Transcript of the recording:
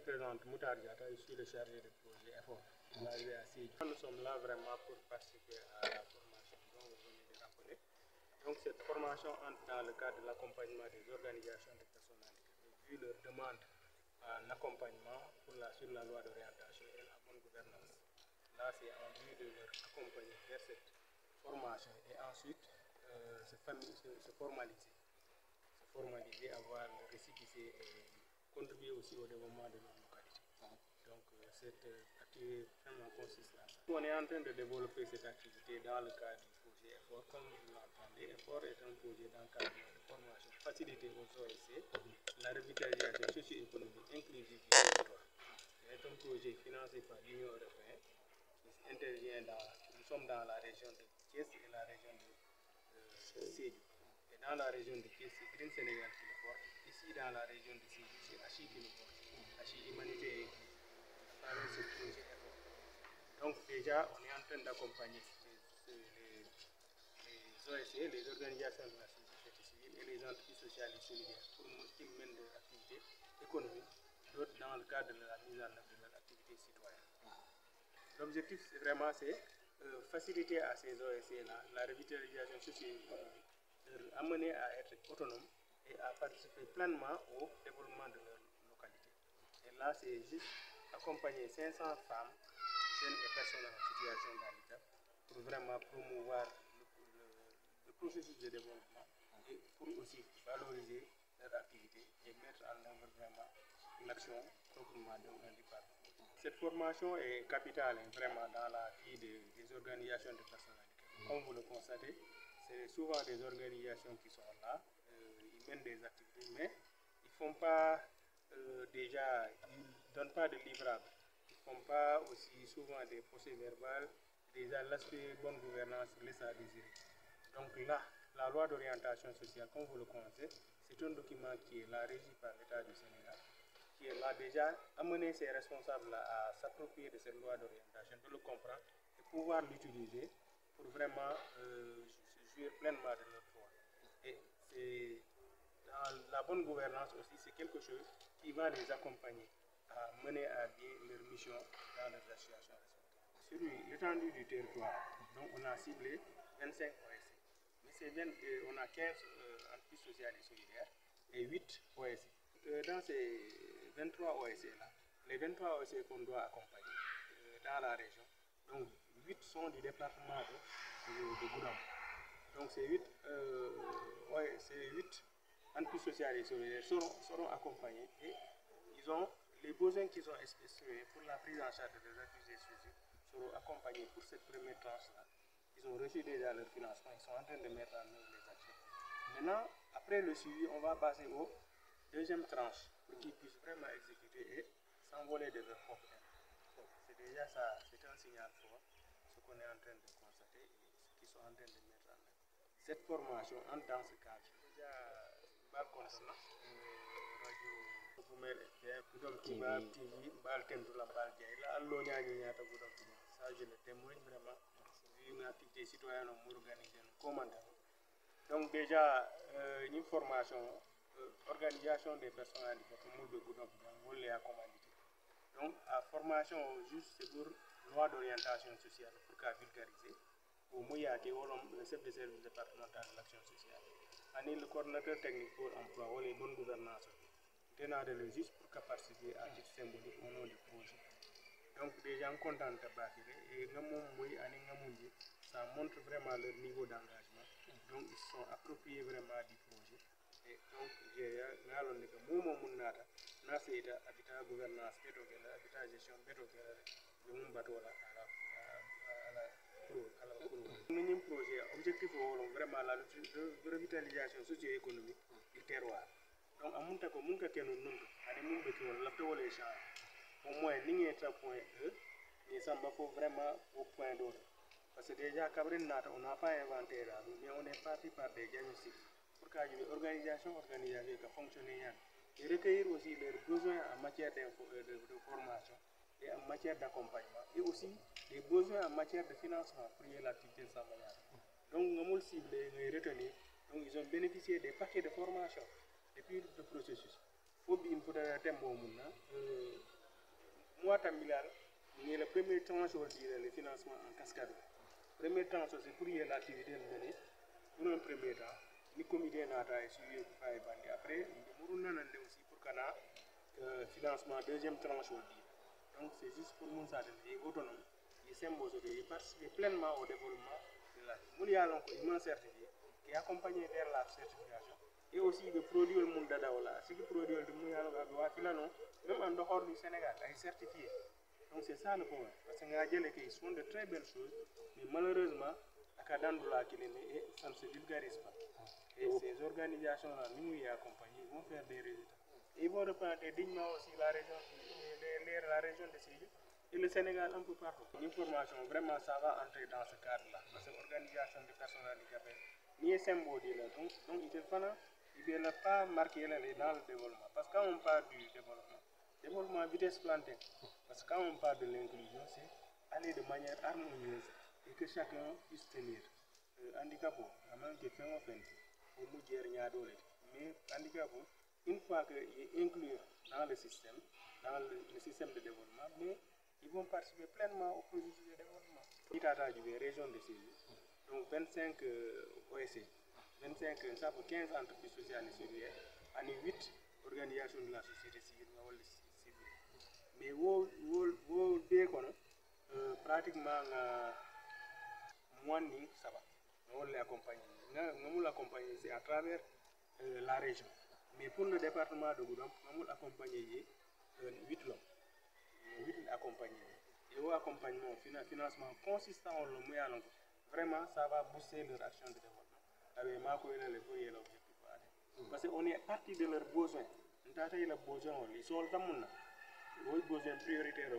présente Moutar Diatta, je suis le chargé de projet effort basé à Sédhiou. Nous sommes là vraiment pour participer à la formation dont vous venez de rappeler. Donc cette formation entre dans le cadre de l'accompagnement des organisations de personnes handicapées, vu leur demande en accompagnement sur la loi d'orientation et la bonne gouvernance. Là, c'est en vue de leur accompagner vers cette formation et ensuite se formaliser, avoir le récépissé et contribuer aussi au développement de nos localités. Donc cette activité vraiment consiste à ça. On est en train de développer cette activité dans le cadre du projet EFFOR. Comme vous l'entendez, EFFOR est un projet d'encadrement de formation facilité aux OSC, la revitalisation socio-économique inclusive du territoire. C'est un projet financé par l'Union européenne qui intervient nous sommes dans la région de Thiès et la région de Sédhiou. Et dans la région de Thiès, c'est Green Sénégal qui le porte. Ici, dans la région de Sédhiou, c'est Hachi qui le porte. Hachi Humanité à travers ce projet EFFOR. Donc déjà, on est en train d'accompagner les OSC, les organisations de la société civile et les entreprises sociales et solidaires pour qu'ils mènent des activités économiques, d'autres dans le cadre de la mise en œuvre de leur activité citoyenne. L'objectif, vraiment, c'est faciliter à ces OSC-là la revitalisation socio-économique, leur amener à être autonomes et à participer pleinement au développement de leur localité. Et là, c'est juste accompagner 500 femmes, jeunes et personnes en situation de handicap pour vraiment promouvoir le processus de développement et pour aussi valoriser leur activité et mettre en œuvre vraiment l'action proprement demandée par nous. Cette formation est capitale vraiment dans la vie des organisations de personnes handicapées. Comme vous le constatez, c'est souvent des organisations qui sont là, ils mènent des activités, mais ils ne font pas ils ne donnent pas de livrables. Ils ne font pas aussi souvent des procès verbales. Déjà, l'aspect bonne gouvernance laisse à désirer. Donc là, la loi d'orientation sociale, comme vous le connaissez, c'est un document qui est là régi par l'État du Sénégal, qui est là déjà amener ses responsables à s'approprier de cette loi d'orientation, de le comprendre et pouvoir l'utiliser pour vraiment jouir pleinement de leur droit. Et c'est dans la bonne gouvernance aussi, c'est quelque chose qui va les accompagner à mener à bien leur mission dans leurs associations respectives. Sur l'étendue du territoire, donc on a ciblé 25 OSC. Mais on a 15 entreprises sociales et solidaires et 8 OSC. Dans ces 23 OSC-là, les 23 OSC qu'on doit accompagner dans la région, donc 8 sont du département de Goudam. Donc ces 8 entreprises sociales et solidaires seront accompagnés et ils ont les besoins qu'ils ont exprimés pour la prise en charge des accusés suicides seront accompagnés pour cette première tranche-là. Ils ont reçu déjà leur financement, ils sont en train de mettre en œuvre les actions. Maintenant, après le suivi, on va passer aux deuxième tranche pour qu'ils puissent vraiment exécuter et s'envoler de leur propre aide. C'est déjà ça, c'est un signal fort, ce qu'on est en train de constater et ce qu'ils sont en train de mettre en œuvre. Cette formation entre dans ce cadre. Déjà, ça je le témoigne vraiment. C'est une activité citoyenne organisée commandant. Donc déjà, une formation, organisation des personnes handicapées, on les a commandité. Donc la formation juste c'est pour loi d'orientation sociale pour qu'à vulgariser. Au Mouyaki, le chef de service départemental de l'action sociale. Le coordinateur technique pour l'emploi ou les bonnes gouvernances. Tenant de le juste pour participer à titre symbolique au nom du projet. Donc les gens contents de Bakiré et ça montre vraiment leur niveau d'engagement. Donc ils sont appropriés vraiment du projet. Et donc j'ai regardé que habitat gouvernance, habitat gestion, un projet objectif vraiment la revitalisation socio-économique du terroir. Donc à mon taco mun ka kenu nun ani mun be ko la to les champs au moins ni est à point E mais ça m'a faut vraiment au point d'autre parce que déjà Cabrine Nata on n'a pas inventé là mais on est parti par des diagnostics pour qu'il y ait une organisation qui fonctionne et recueillir aussi leurs besoins en matière de formation et en matière d'accompagnement et aussi des besoins en matière de financement pour l'activité de Samaya. Donc nous avons ciblé, nous retenir, donc ils ont bénéficié des paquets de formation depuis le processus. Il faut bien pour thème moi tamilal ni le premier tranche aussi le financement en cascade premier tranche c'est pour y l'activité menée pour un premier temps ni comité nata et suivi fay bandi après muru nanan aussi pour kana financement deuxième tranche aussi donc c'est juste pour mon ça et autonome il symbolise de participer pleinement au développement de la ville yalon ko immense certifié qui accompagné vers la certification et aussi de produire le monde d'Adaola ce qui produit le monde d'Adaola même en dehors du Sénégal est certifié donc c'est ça le problème parce que ils font de très belles choses mais malheureusement ça ne se vulgarise pas et ces organisations là nous y accompagnent ils vont faire des résultats et ils vont représenter dignement aussi la région de Sédhiou et le Sénégal un peu partout. L'information, vraiment, ça va entrer dans ce cadre-là. Parce que l'organisation des personnes handicapées, ni est symbole de là. Donc, il ne pas marqué dans le développement. Parce que quand on parle du développement à vitesse plantaire, parce que quand on parle de l'inclusion, c'est aller de manière harmonieuse et que chacun puisse tenir. Handicap, à même que fait offense, au bout de mais handicap, une fois qu'il est inclus dans le système de développement, mais ils vont participer pleinement au processus de développement. L'État du région de Sédhiou, donc 25 OSC, 25, ça fait 15 entreprises sociales et civilières, et 8 organisations de la société civile. Mais vous dès pratiquement moins de ça va. Nous l'accompagner, c'est à travers la région. Mais pour le département de Goudomp, nous l'accompagner 8 lots. 8 accompagnés. Et au accompagnement, financement consistant au moyen vraiment ça va booster leur action de développement. Avec Marco et l'objectif. Parce qu'on est parti de leurs besoins. Nous avons besoin, ils sont besoin prioritaire,